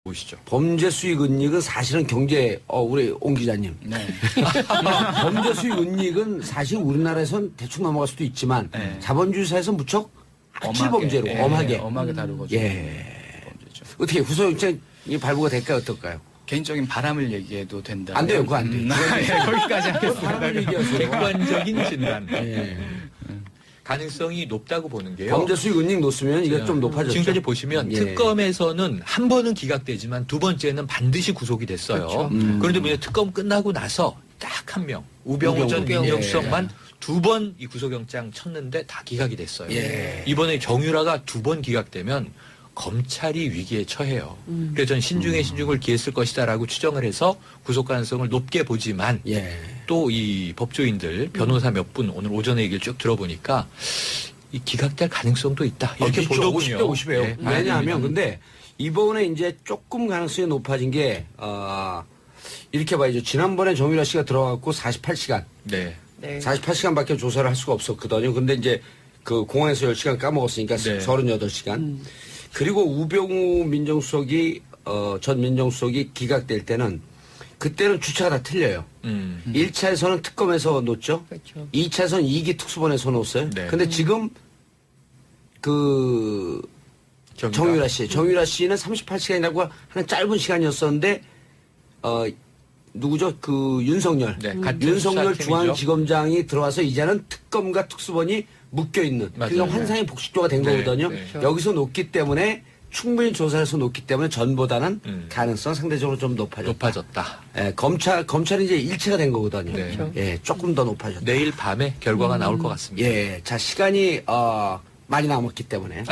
보시죠. 범죄 수익 은닉은 사실은 경제, 우리 옹 기자님. 네. 범죄 수익 은닉은 사실 우리나라에선 대충 넘어갈 수도 있지만 네. 자본주의사에선 무척 악질범죄로 예, 엄하게 다루고 범죄죠. 어떻게 구속영장이 발부가 될까요? 어떨까요? 개인적인 바람을 얘기해도 된다. 안 돼요. 그거 안 돼요. 거기까지 하겠습니다. 바람을 얘기하세요. 객관적인 진단. 예. 가능성이 높다고 보는 게요. 범죄 수익 은닉 놓으면 이게 좀 높아졌죠. 지금까지 보시면 예. 특검에서는 한 번은 기각되지만 두 번째는 반드시 구속이 됐어요. 그렇죠. 그런데 뭐냐 특검 끝나고 나서 딱 한 명 우병우 전 우병우. 민정수석만 두 번 이 구속영장 쳤는데 다 기각이 됐어요. 예. 이번에 정유라가 두 번 기각되면 검찰이 위기에 처해요. 그래서 전 신중에 신중을 기했을 것이다라고 추정을 해서 구속 가능성을 높게 보지만 예. 또 이 법조인들 변호사 몇 분 오늘 오전에 얘기를 쭉 들어보니까 이 기각될 가능성도 있다. 이렇게 보더군요. 50대 50이에요. 네, 왜냐하면 근데 이번에 이제 조금 가능성이 높아진 게 이렇게 봐야죠. 지난번에 정유라 씨가 들어갔고 48시간. 네. 네. 48시간밖에 조사를 할 수가 없었거든요. 근데 이제 그 공항에서 10시간 까먹었으니까 네. 38시간. 그리고 우병우 민정수석이 전 민정수석이 기각될 때는 그때는 주체가 다 틀려요. 1차에서는 특검에서 놓죠. 그렇죠. 2차에서는 2기 특수본에서 놓았어요. 네. 근데 지금 그 정유라 씨는 38시간이라고 하는 짧은 시간이었었는데 누구죠? 그 윤석열. 네, 같은 윤석열 수사팀이죠. 중앙지검장이 들어와서 이제는 특검과 특수본이 묶여 있는 맞아요. 그러니까 환상의 복식조가 된 네, 거거든요. 네. 여기서 놓기 때문에 충분히 조사해서 놓기 때문에 전보다는 가능성 상대적으로 좀 높아졌다. 예, 검찰이 이제 일체가 된 거거든요. 네. 예, 조금 더 높아졌다. 내일 밤에 결과가 나올 것 같습니다. 예, 자 시간이 많이 남았기 때문에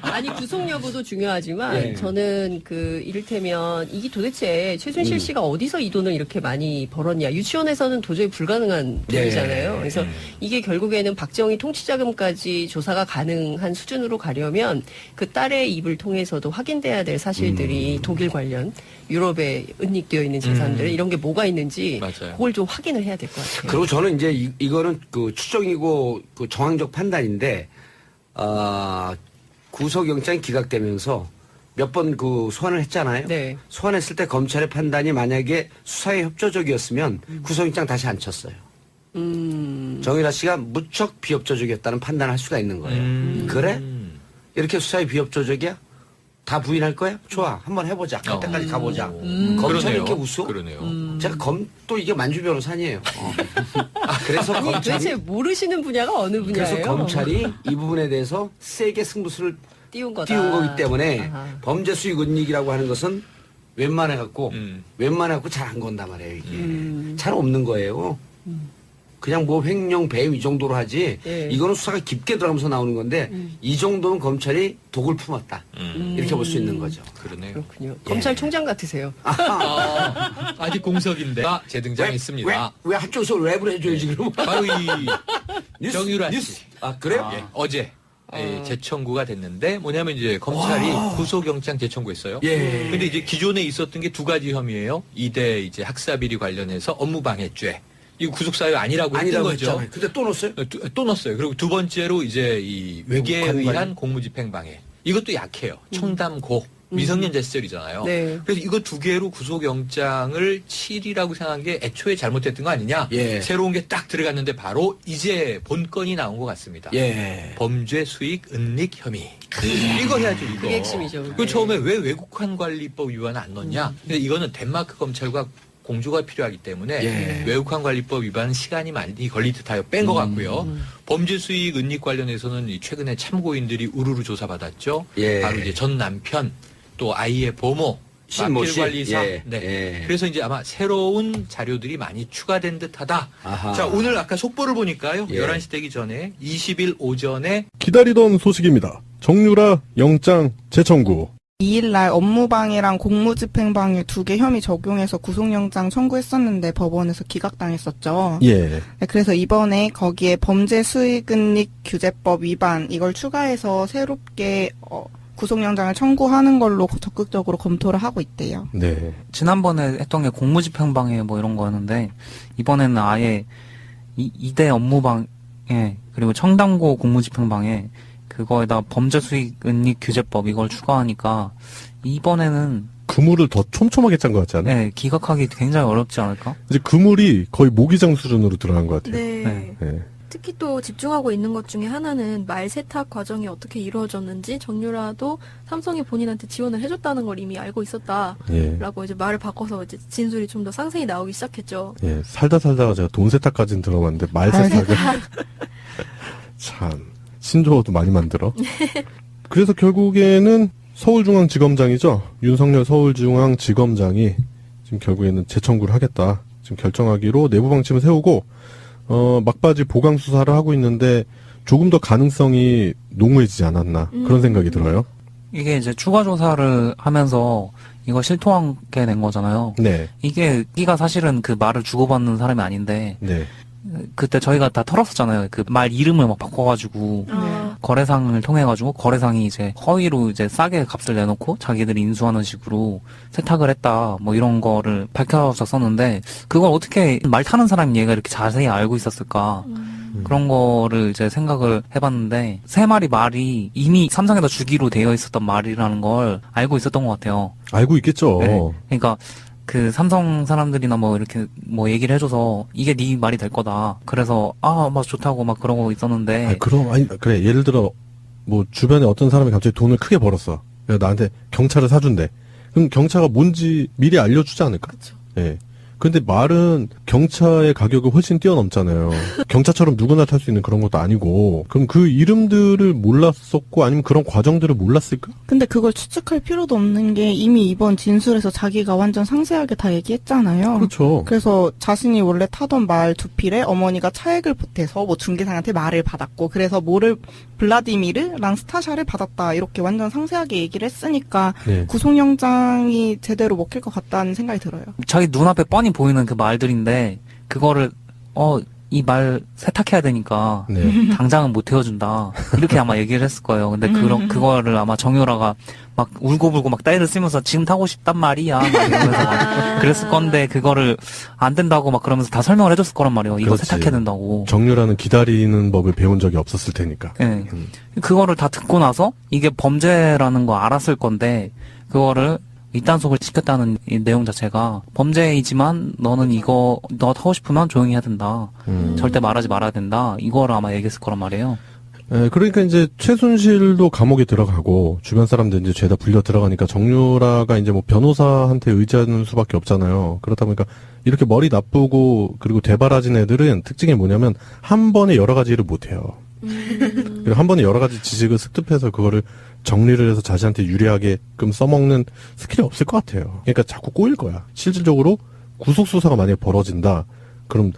아니 구속 여부도 중요하지만 예. 저는 그 이를테면 이게 도대체 최순실 씨가 어디서 이 돈을 이렇게 많이 벌었냐 유치원에서는 도저히 불가능한 예. 돈이잖아요. 그래서 이게 결국에는 박정희 통치자금까지 조사가 가능한 수준으로 가려면 그 딸의 입을 통해서도 확인돼야 될 사실들이 독일 관련 유럽에 은닉되어 있는 재산들 이런 게 뭐가 있는지 맞아요. 그걸 좀 확인을 해야 될 것 같아요. 그리고 저는 이제 이거는 그 추정이고 그 정황적 판단인데 구속영장이 기각되면서 몇 번 그 소환을 했잖아요. 네. 소환했을 때 검찰의 판단이 만약에 수사에 협조적이었으면 구속영장 다시 안 쳤어요. 정유라 씨가 무척 비협조적이었다는 판단을 할 수가 있는 거예요. 그래? 이렇게 수사에 비협조적이야? 다 부인할 거야? 좋아. 한번 해보자. 그때까지 가보자. 검찰이 그러네요. 이렇게 웃어? 그러네요. 제가 또 이게 만주 변호사니에요. 그래서 아니 검찰이 도대체 모르시는 분야가 어느 분야예요? 그래서 검찰이 이 부분에 대해서 세게 승부수를 띄운 거다. 띄운 거기 때문에 아하. 범죄 수익 은닉이라고 하는 것은 웬만해갖고 잘 안 건단 말이에요. 이게 잘 없는 거예요. 그냥 뭐 횡령 배임 이 정도로 하지 예. 이거는 수사가 깊게 들어가면서 나오는 건데 이 정도는 검찰이 독을 품었다 이렇게 볼 수 있는 거죠. 그러네요. 그렇군요. 검찰총장 같으세요. 아직 공석인데 재등장했습니다. 왜 한쪽에서 랩을 해줘야지 그럼? 바로 이 뉴스, 정유라 뉴스. 씨. 그래요? 예, 어제 재청구가 됐는데 뭐냐면 이제 검찰이 구속영장 재청구했어요. 예. 근데 이제 기존에 있었던 게 두 가지 혐의예요. 이대 이제 학사비리 관련해서 업무방해죄. 이거 구속사유 아니라고 했던 거죠. 했잖아요. 근데 또 넣었어요? 또 넣었어요. 그리고 두 번째로 이제 이 외계에 의한 공무집행방해. 이것도 약해요. 청담고 미성년자 시절이잖아요. 네. 그래서 이거 두 개로 구속영장을 칠이라고 생각한 게 애초에 잘못됐던 거 아니냐. 예. 새로운 게 딱 들어갔는데 바로 이제 본건이 나온 것 같습니다. 예. 범죄 수익 은닉 혐의. 이거 해야죠, 이거. 그게 핵심이죠. 그 처음에 왜 외국환 관리법 위반 안 넣냐? 근데 이거는 덴마크 검찰과 공조가 필요하기 때문에 예. 외국환 관리법 위반 시간이 많이 걸릴 듯하여 뺀 것 같고요. 범죄 수익 은닉 관련해서는 최근에 참고인들이 우르르 조사받았죠. 예. 바로 이제 전 남편 또 아이의 보모 신모 씨. 관리사. 예. 네. 예. 그래서 이제 아마 새로운 자료들이 많이 추가된 듯하다. 아하. 자, 오늘 아까 속보를 보니까요. 예. 11시 되기 전에 20일 오전에 기다리던 소식입니다. 정유라 영장 재청구. 2일날 업무방해랑 공무집행방해 2개 혐의 적용해서 구속영장 청구했었는데 법원에서 기각당했었죠. 예. 네, 그래서 이번에 거기에 범죄 수익은닉 규제법 위반 이걸 추가해서 새롭게 구속영장을 청구하는 걸로 적극적으로 검토를 하고 있대요. 네. 지난번에 했던 게 공무집행방해 뭐 이런 거였는데 이번에는 아예 이대 업무방해 그리고 청담고 공무집행방해 그 그거에다 범죄수익은닉규제법 이걸 추가하니까 이번에는 그물을 더 촘촘하게 짠 것 같지 않아요? 네, 기각하기 굉장히 어렵지 않을까? 이제 그물이 거의 모기장 수준으로 들어간 것 같아요. 네. 네. 특히 또 집중하고 있는 것 중에 하나는 말 세탁 과정이 어떻게 이루어졌는지 정유라도 삼성이 본인한테 지원을 해줬다는 걸 이미 알고 있었다라고 예. 이제 말을 바꿔서 이제 진술이 좀 더 상세히 나오기 시작했죠. 예, 살다가 제가 돈 세탁까지는 들어봤는데 말 세탁은 참 신조어도 많이 만들어. 그래서 결국에는 서울중앙지검장이죠. 윤석열 서울중앙지검장이 지금 결국에는 재청구를 하겠다. 지금 결정하기로 내부 방침을 세우고 막바지 보강 수사를 하고 있는데 조금 더 가능성이 농후해지지 않았나 그런 생각이 들어요. 이게 이제 추가 조사를 하면서 이거 실토하게 된 거잖아요. 네, 이게 끼가 사실은 그 말을 주고받는 사람이 아닌데 네, 그때 저희가 다 털었었잖아요. 그 말 이름을 막 바꿔가지고 거래상을 통해가지고 거래상이 이제 허위로 이제 싸게 값을 내놓고 자기들이 인수하는 식으로 세탁을 했다 뭐 이런 거를 밝혀졌었는데 그걸 어떻게 말 타는 사람 얘가 이렇게 자세히 알고 있었을까 그런 거를 이제 생각을 해봤는데 세 마리 말이 이미 삼성에다 주기로 되어 있었던 말이라는 걸 알고 있었던 것 같아요. 알고 있겠죠. 네. 그러니까 그 삼성 사람들이나 뭐 이렇게 뭐 얘기를 해줘서 이게 네 말이 될 거다. 그래서 막 좋다고 막 그러고 있었는데. 아니, 그래 예를 들어 뭐 주변에 어떤 사람이 갑자기 돈을 크게 벌었어. 그래서 나한테 경차를 사준대. 그럼 경차가 뭔지 미리 알려주지 않을까? 그렇죠. 예. 근데 말은 경차의 가격이 훨씬 뛰어넘잖아요. 경차처럼 누구나 탈 수 있는 그런 것도 아니고. 그럼 그 이름들을 몰랐었고 아니면 그런 과정들을 몰랐을까? 근데 그걸 추측할 필요도 없는 게 이미 이번 진술에서 자기가 완전 상세하게 다 얘기했잖아요. 그렇죠. 그래서 자신이 원래 타던 말 두 필에 어머니가 차액을 보태서 뭐 중개상한테 말을 받았고 그래서 뭐를 블라디미르랑 스타샤를 받았다 이렇게 완전 상세하게 얘기를 했으니까 네. 구속영장이 제대로 먹힐 것 같다는 생각이 들어요. 자기 눈앞에 뻔히 보이는 그 말들인데 그거를 이 말 세탁해야 되니까 네. 당장은 못 태워준다 이렇게 아마 얘기를 했을 거예요. 근데 그거를 아마 정유라가 막 울고불고 막 떼를 쓰면서 지금 타고 싶단 말이야 막 이러면서 막 그랬을 건데 그거를 안 된다고 막 그러면서 다 설명을 해줬을 거란 말이에요. 이거 그렇지. 세탁해야 된다고. 정유라는 기다리는 법을 배운 적이 없었을 테니까. 네. 그거를 다 듣고 나서 이게 범죄라는 거 알았을 건데 그거를 이단속을 시켰다는 이 내용 자체가 범죄이지만 너는 이거 너 타고 싶으면 조용히 해야 된다. 절대 말하지 말아야 된다. 이거를 아마 얘기했을 거란 말이에요. 예, 그러니까 이제 최순실도 감옥에 들어가고 주변 사람들 이제 죄다 불려 들어가니까 정유라가 이제 뭐 변호사한테 의지하는 수밖에 없잖아요. 그렇다 보니까 이렇게 머리 나쁘고 그리고 대바라진 애들은 특징이 뭐냐면 한 번에 여러 가지 일을 못 해요. 그리고 한 번에 여러 가지 지식을 습득해서 그거를 정리를 해서 자신한테 유리하게끔 써먹는 스킬이 없을 것 같아요. 그러니까 자꾸 꼬일 거야. 실질적으로 구속수사가 만약에 벌어진다. 그럼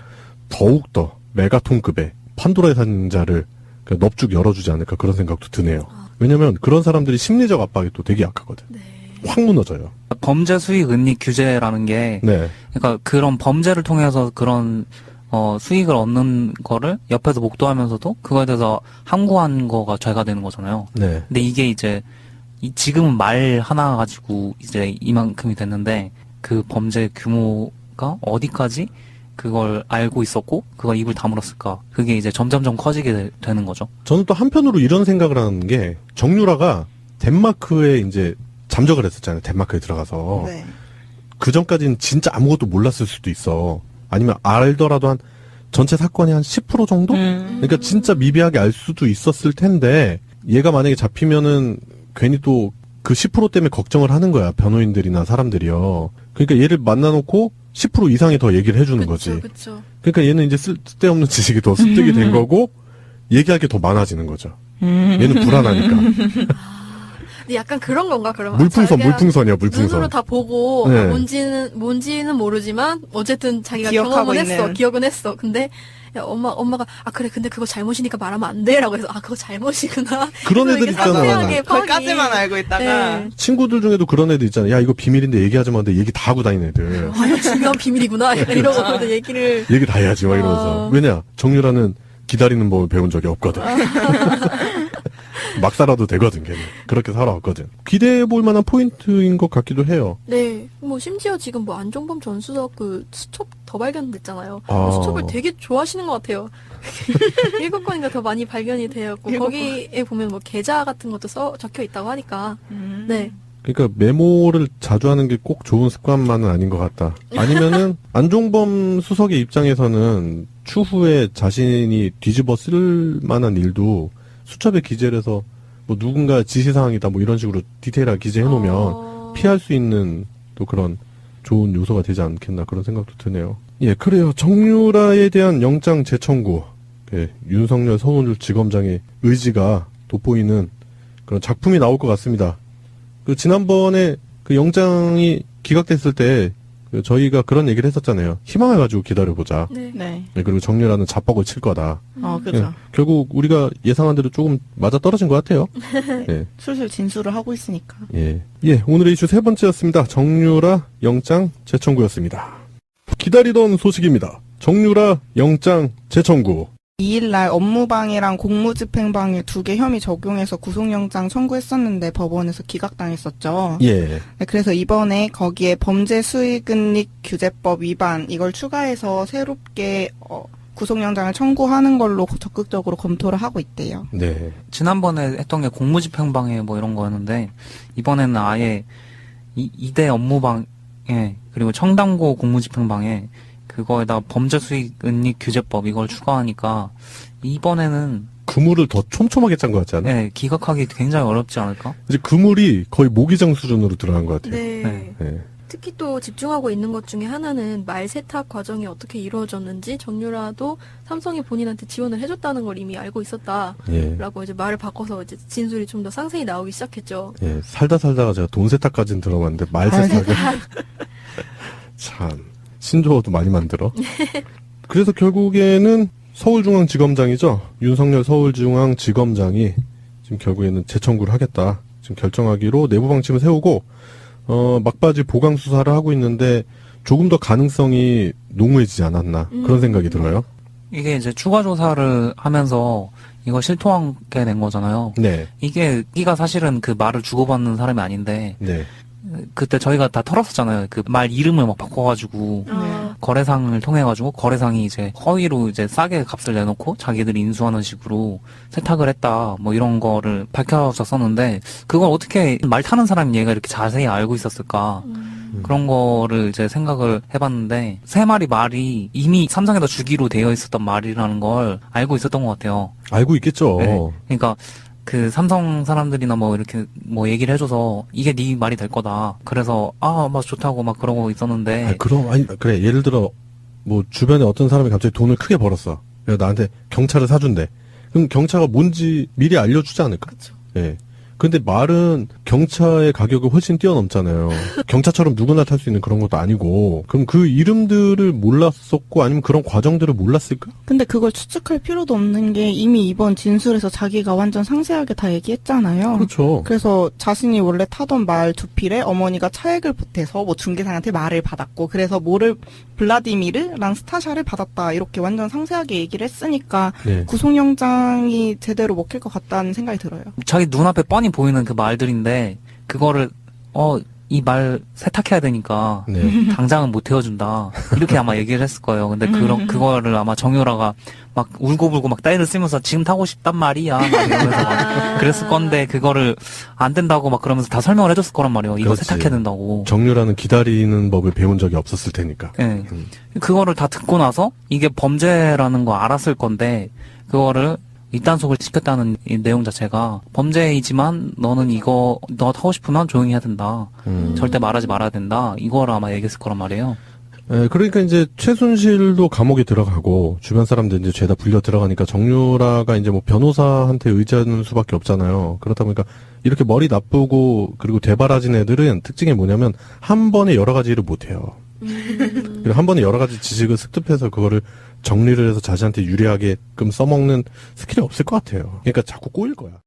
더욱더 메가톤급의 판도라의 상자를 넙죽 열어주지 않을까 그런 생각도 드네요. 왜냐면 그런 사람들이 심리적 압박이 또 되게 약하거든. 네. 확 무너져요. 범죄 수익 은닉 규제라는 게 네. 그러니까 그런 범죄를 통해서 그런 수익을 얻는 거를 옆에서 목도하면서도 그거에 대해서 항고한 거가 죄가 되는 거잖아요. 네. 근데 이게 이제 지금은 말 하나 가지고 이제 이만큼이 됐는데 그 범죄 규모가 어디까지 그걸 알고 있었고 그걸 입을 다물었을까? 그게 이제 점점점 커지게 되는 거죠. 저는 또 한편으로 이런 생각을 하는 게 정유라가 덴마크에 이제 잠적을 했었잖아요. 덴마크에 들어가서. 네. 그 전까지는 진짜 아무것도 몰랐을 수도 있어. 아니면 알더라도 한 전체 사건이 한 10% 정도? 그러니까 진짜 미비하게 알 수도 있었을 텐데 얘가 만약에 잡히면은 괜히 또 그 10% 때문에 걱정을 하는 거야. 변호인들이나 사람들이요. 그러니까 얘를 만나놓고 10% 이상이 더 얘기를 해주는 거지. 그렇죠. 그러니까 얘는 이제 쓸데없는 지식이 더 습득이 된 거고 얘기할 게 더 많아지는 거죠. 얘는 불안하니까. 근데 약간 그런 건가 그러면? 물풍선이야 물풍선. 눈으로 다 보고 네. 뭔지는 모르지만 어쨌든 자기가 기억하고 경험은 했어. 있는. 기억은 했어. 근데 야, 엄마가 그래 근데 그거 잘못이니까 말하면 안 돼라고 해서 그거 잘못이구나. 그런 그래서 애들 이게 있잖아. 상세하게 거기까지만 파악이. 알고 있다가 네. 친구들 중에도 그런 애들 있잖아. 야 이거 비밀인데 얘기하지 마. 근데 얘기 다 하고 다니는 애들. 이거 중요한 비밀이구나 이러고 얘기를. 얘기 다 해야지 막 이러면서. 왜냐 정유라는 기다리는 법을 배운 적이 없거든. 막 살아도 되거든, 걔는. 그렇게 살아왔거든. 기대해볼 만한 포인트인 것 같기도 해요. 네. 뭐 심지어 지금 뭐 안종범 전 수석 그 수첩 더 발견됐잖아요. 아. 수첩을 되게 좋아하시는 것 같아요. 7건인가 더 많이 발견이 되었고 거기에 보면 뭐 계좌 같은 것도 적혀 있다고 하니까. 네. 그러니까 메모를 자주 하는 게 꼭 좋은 습관만은 아닌 것 같다. 아니면은 안종범 수석의 입장에서는 추후에 자신이 뒤집어 쓸 만한 일도 수첩에 기재를 해서 뭐 누군가 지시사항이다 뭐 이런 식으로 디테일하게 기재해 놓으면 피할 수 있는 또 그런 좋은 요소가 되지 않겠나 그런 생각도 드네요. 예, 그래요. 정유라에 대한 영장 재청구. 예, 윤석열 서울지검장의 의지가 돋보이는 그런 작품이 나올 것 같습니다. 그 지난번에 그 영장이 기각됐을 때 저희가 그런 얘기를 했었잖아요. 희망을 가지고 기다려보자. 네. 네. 예, 그리고 정유라는 자뻑을 칠 거다. 그죠. 예, 결국 우리가 예상한 대로 조금 맞아 떨어진 것 같아요. 예. 술술 진술을 하고 있으니까. 예. 예, 오늘의 이슈 세 번째였습니다. 정유라 영장 재청구였습니다. 기다리던 소식입니다. 정유라 영장 재청구. 2일날 업무방해랑 공무집행방해 2개 혐의 적용해서 구속영장 청구했었는데 법원에서 기각당했었죠. 예. 네, 그래서 이번에 거기에 범죄수익은닉 규제법 위반 이걸 추가해서 새롭게 구속영장을 청구하는 걸로 적극적으로 검토를 하고 있대요. 네. 지난번에 했던 게 공무집행방해 뭐 이런 거였는데 이번에는 아예 2대 업무방해 그리고 청담고 공무집행방해 그거에다 범죄수익은닉 규제법 이걸 추가하니까 이번에는 그물을 더 촘촘하게 짠 것 같지 않아요? 네, 기각하기 굉장히 어렵지 않을까? 이제 그물이 거의 모기장 수준으로 들어간 것 같아요. 네. 예. 특히 또 집중하고 있는 것 중에 하나는 말 세탁 과정이 어떻게 이루어졌는지 정유라도 삼성이 본인한테 지원을 해줬다는 걸 이미 알고 있었다라고 예. 이제 말을 바꿔서 이제 진술이 좀 더 상세히 나오기 시작했죠. 예. 살다가 제가 돈 세탁까지는 들어봤는데 말 세탁은 참 신조어도 많이 만들어. 그래서 결국에는 서울중앙지검장이죠. 윤석열 서울중앙지검장이 지금 결국에는 재청구를 하겠다. 지금 결정하기로 내부 방침을 세우고 막바지 보강 수사를 하고 있는데 조금 더 가능성이 농후해지지 않았나 그런 생각이 들어요. 이게 이제 추가 조사를 하면서 이거 실토하게 된 거잖아요. 네. 이가 사실은 그 말을 주고받는 사람이 아닌데 네. 그때 저희가 다 털었었잖아요. 그 말 이름을 막 바꿔가지고 거래상을 통해가지고 거래상이 이제 허위로 이제 싸게 값을 내놓고 자기들이 인수하는 식으로 세탁을 했다 뭐 이런 거를 밝혀졌었는데 그걸 어떻게 말 타는 사람이 얘가 이렇게 자세히 알고 있었을까 그런 거를 이제 생각을 해봤는데 세 마리 말이 이미 삼성에다 주기로 되어 있었던 말이라는 걸 알고 있었던 것 같아요. 알고 있겠죠. 네. 그러니까 그 삼성 사람들이나 뭐 이렇게 뭐 얘기를 해줘서 이게 네 말이 될 거다. 그래서 막 좋다고 막 그러고 있었는데. 그래 예를 들어 뭐 주변에 어떤 사람이 갑자기 돈을 크게 벌었어. 그래서 나한테 경차를 사준대. 그럼 경차가 뭔지 미리 알려주지 않을까? 그렇죠. 예. 근데 말은 경차의 가격을 훨씬 뛰어넘잖아요. 경차처럼 누구나 탈 수 있는 그런 것도 아니고. 그럼 그 이름들을 몰랐었고 아니면 그런 과정들을 몰랐을까? 근데 그걸 추측할 필요도 없는 게 이미 이번 진술에서 자기가 완전 상세하게 다 얘기했잖아요. 그렇죠. 그래서 자신이 원래 타던 말 두 필에 어머니가 차액을 보태서 뭐 중개상한테 말을 받았고 그래서 뭐를 블라디미르랑 스타샤를 받았다 이렇게 완전 상세하게 얘기를 했으니까 네. 구속영장이 제대로 먹힐 것 같다는 생각이 들어요. 자기 눈앞에 뻔히 보이는 그 말들인데 그거를 이 말 세탁해야 되니까 네. 당장은 못 태워준다 이렇게 아마 얘기를 했을 거예요. 근데 그거를 아마 정유라가 막 울고불고 막 떼를 쓰면서 지금 타고 싶단 말이야 막 이러면서 막 그랬을 건데 그거를 안 된다고 막 그러면서 다 설명을 해줬을 거란 말이에요. 이거 그렇지. 세탁해야 된다고. 정유라는 기다리는 법을 배운 적이 없었을 테니까. 네. 그거를 다 듣고 나서 이게 범죄라는 거 알았을 건데 그거를 입단속을 시켰다는 이 내용 자체가 범죄이지만 너는 이거 너 타고 싶으면 조용히 해야 된다. 절대 말하지 말아야 된다. 이거를 아마 얘기했을 거란 말이에요. 그러니까 이제 최순실도 감옥에 들어가고 주변 사람들 이제 죄다 불려 들어가니까 정유라가 이제 뭐 변호사한테 의지하는 수밖에 없잖아요. 그렇다 보니까 이렇게 머리 나쁘고 그리고 되바라진 애들은 특징이 뭐냐면 한 번에 여러 가지 일을 못 해요. 그리고 한 번에 여러 가지 지식을 습득해서 그거를 정리를 해서 자신한테 유리하게끔 써먹는 스킬이 없을 것 같아요. 그러니까 자꾸 꼬일 거야.